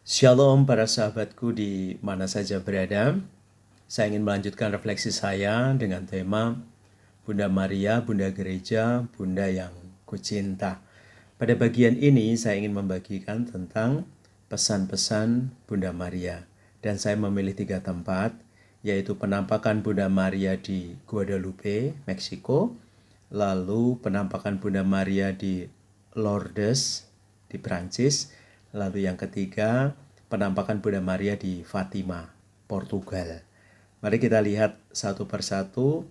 Shalom para sahabatku di mana saja berada. Saya ingin melanjutkan refleksi saya dengan tema Bunda Maria, Bunda Gereja, Bunda yang Kucinta. Pada bagian ini saya ingin membagikan tentang pesan-pesan Bunda Maria. Dan saya memilih 3 tempat, yaitu penampakan Bunda Maria di Guadalupe, Meksiko, lalu penampakan Bunda Maria di Lourdes di Prancis, lalu yang ketiga penampakan Bunda Maria di Fatima, Portugal. Mari kita lihat satu persatu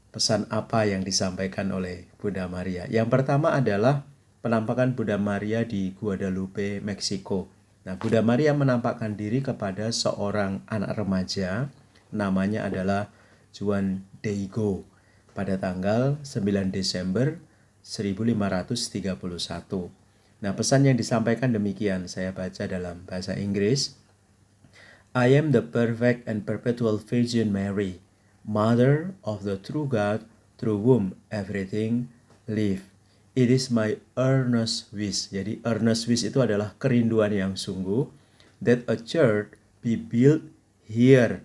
pesan apa yang disampaikan oleh Bunda Maria. Yang pertama adalah penampakan Bunda Maria di Guadalupe, Meksiko. Nah, Bunda Maria menampakkan diri kepada seorang anak remaja, namanya adalah Juan Diego, pada tanggal 9 Desember 1531. Nah, pesan yang disampaikan demikian, saya baca dalam bahasa Inggris. I am the perfect and perpetual Virgin Mary, Mother of the true God, through whom everything live. It is my earnest wish. Jadi earnest wish itu adalah kerinduan yang sungguh, that a church be built here,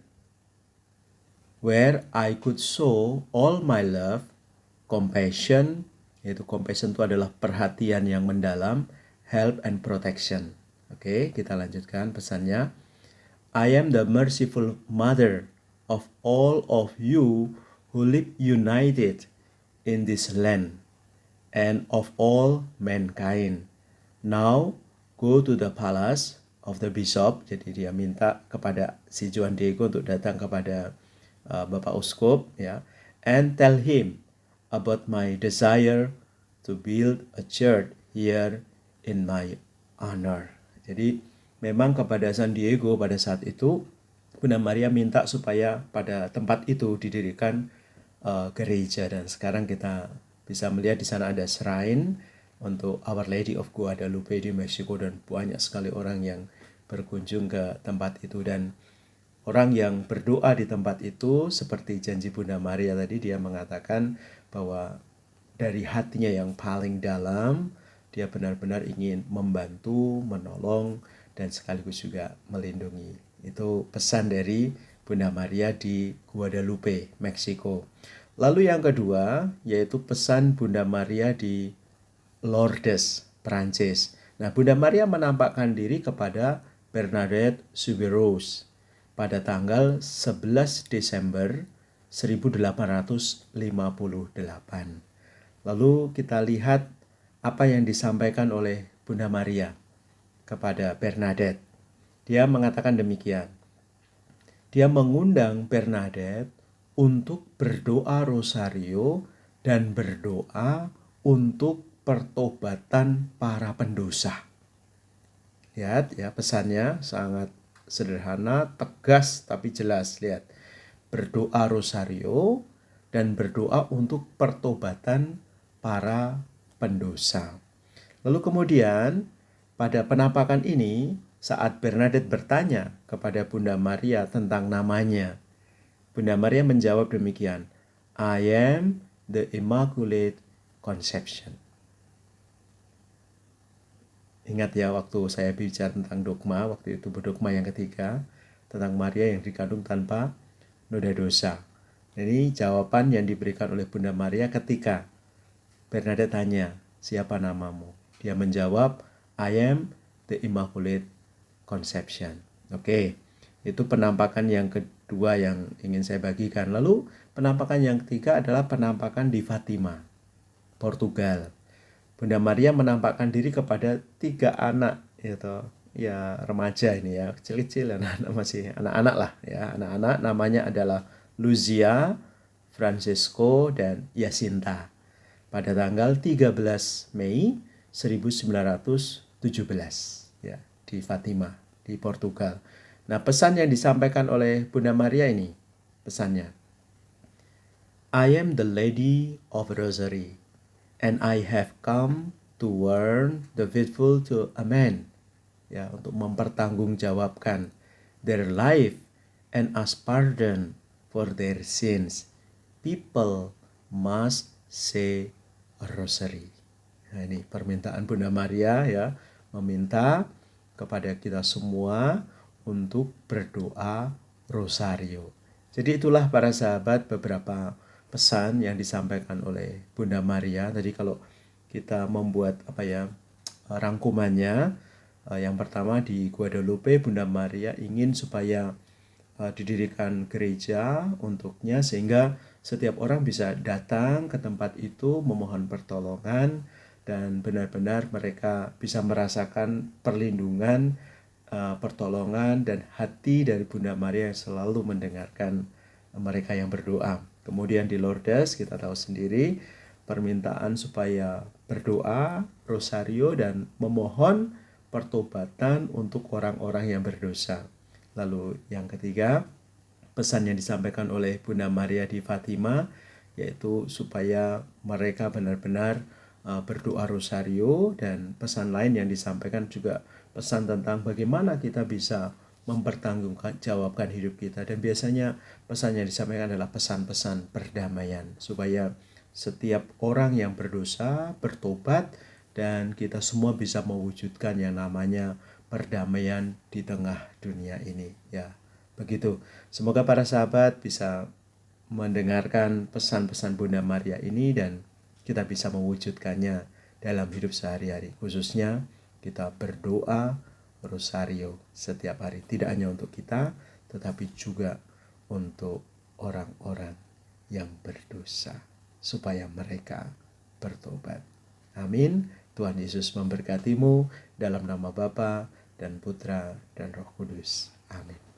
where I could show all my love, compassion, yaitu compassion itu adalah perhatian yang mendalam, help and protection. Oke, kita lanjutkan pesannya. I am the merciful mother of all of you who live united in this land and of all mankind. Now go to the palace of the bishop. Jadi dia minta kepada si Juan Diego untuk datang kepada Bapak Uskup, ya, and tell him about my desire to build a church here in my honor. Jadi memang kepada San Diego pada saat itu Bunda Maria minta supaya pada tempat itu didirikan gereja, dan sekarang kita bisa melihat di sana ada shrine untuk Our Lady of Guadalupe di Meksiko, dan banyak sekali orang yang berkunjung ke tempat itu. Dan orang yang berdoa di tempat itu seperti janji Bunda Maria tadi, dia mengatakan bahwa dari hatinya yang paling dalam dia benar-benar ingin membantu, menolong, dan sekaligus juga melindungi. Itu pesan dari Bunda Maria di Guadalupe, Meksiko. Lalu yang kedua yaitu pesan Bunda Maria di Lourdes, Prancis. Nah, Bunda Maria menampakkan diri kepada Bernadette Soubirous pada tanggal 11 Desember 1858. Lalu kita lihat apa yang disampaikan oleh Bunda Maria kepada Bernadette. Dia mengatakan demikian. Dia mengundang Bernadette untuk berdoa rosario dan berdoa untuk pertobatan para pendosa. Lihat ya, pesannya sangat sederhana, tegas tapi jelas. Lihat, berdoa rosario dan berdoa untuk pertobatan para pendosa. Lalu kemudian pada penampakan ini, saat Bernadette bertanya kepada Bunda Maria tentang namanya, Bunda Maria menjawab demikian, I am the Immaculate Conception. Ingat ya, waktu saya bicara tentang dogma, waktu itu berdogma yang ketiga, tentang Maria yang dikandung tanpa noda dosa. Ini jawaban yang diberikan oleh Bunda Maria ketika Bernadette tanya, siapa namamu? Dia menjawab, I am the Immaculate Conception. Oke, itu penampakan yang kedua yang ingin saya bagikan. Lalu penampakan yang ketiga adalah penampakan di Fatima, Portugal. Bunda Maria menampakkan diri kepada 3 anak, gitu, ya remaja ini ya, kecil-kecil, anak-anak, masih anak-anak lah ya, anak-anak, namanya adalah Lucia, Francisco, dan Jacinta pada tanggal 13 Mei 1917 ya, di Fatima, di Portugal. Nah, pesan yang disampaikan oleh Bunda Maria ini, pesannya, I am the Lady of Rosary, and I have come to warn the faithful to amen, ya, untuk mempertanggungjawabkan their life and ask pardon for their sins. People must say a rosary. Nah, ini permintaan Bunda Maria ya, meminta kepada kita semua untuk berdoa rosario. Jadi itulah para sahabat beberapa pesan yang disampaikan oleh Bunda Maria. Tadi kalau kita membuat rangkumannya, yang pertama di Guadalupe Bunda Maria ingin supaya didirikan gereja untuknya sehingga setiap orang bisa datang ke tempat itu memohon pertolongan dan benar-benar mereka bisa merasakan perlindungan, pertolongan dan hati dari Bunda Maria yang selalu mendengarkan mereka yang berdoa. Kemudian di Lourdes kita tahu sendiri permintaan supaya berdoa, rosario dan memohon pertobatan untuk orang-orang yang berdosa. Lalu yang ketiga, pesan yang disampaikan oleh Bunda Maria di Fatima yaitu supaya mereka benar-benar berdoa rosario, dan pesan lain yang disampaikan juga pesan tentang bagaimana kita bisa mempertanggungjawabkan hidup kita, dan biasanya pesan yang disampaikan adalah pesan-pesan perdamaian supaya setiap orang yang berdosa bertobat dan kita semua bisa mewujudkan yang namanya perdamaian di tengah dunia ini ya. Begitu. Semoga para sahabat bisa mendengarkan pesan-pesan Bunda Maria ini dan kita bisa mewujudkannya dalam hidup sehari-hari. Khususnya kita berdoa rosario setiap hari. Tidak hanya untuk kita, tetapi juga untuk orang-orang yang berdosa, supaya mereka bertobat. Amin. Tuhan Yesus memberkatimu dalam nama Bapa dan Putra dan Roh Kudus. Amin.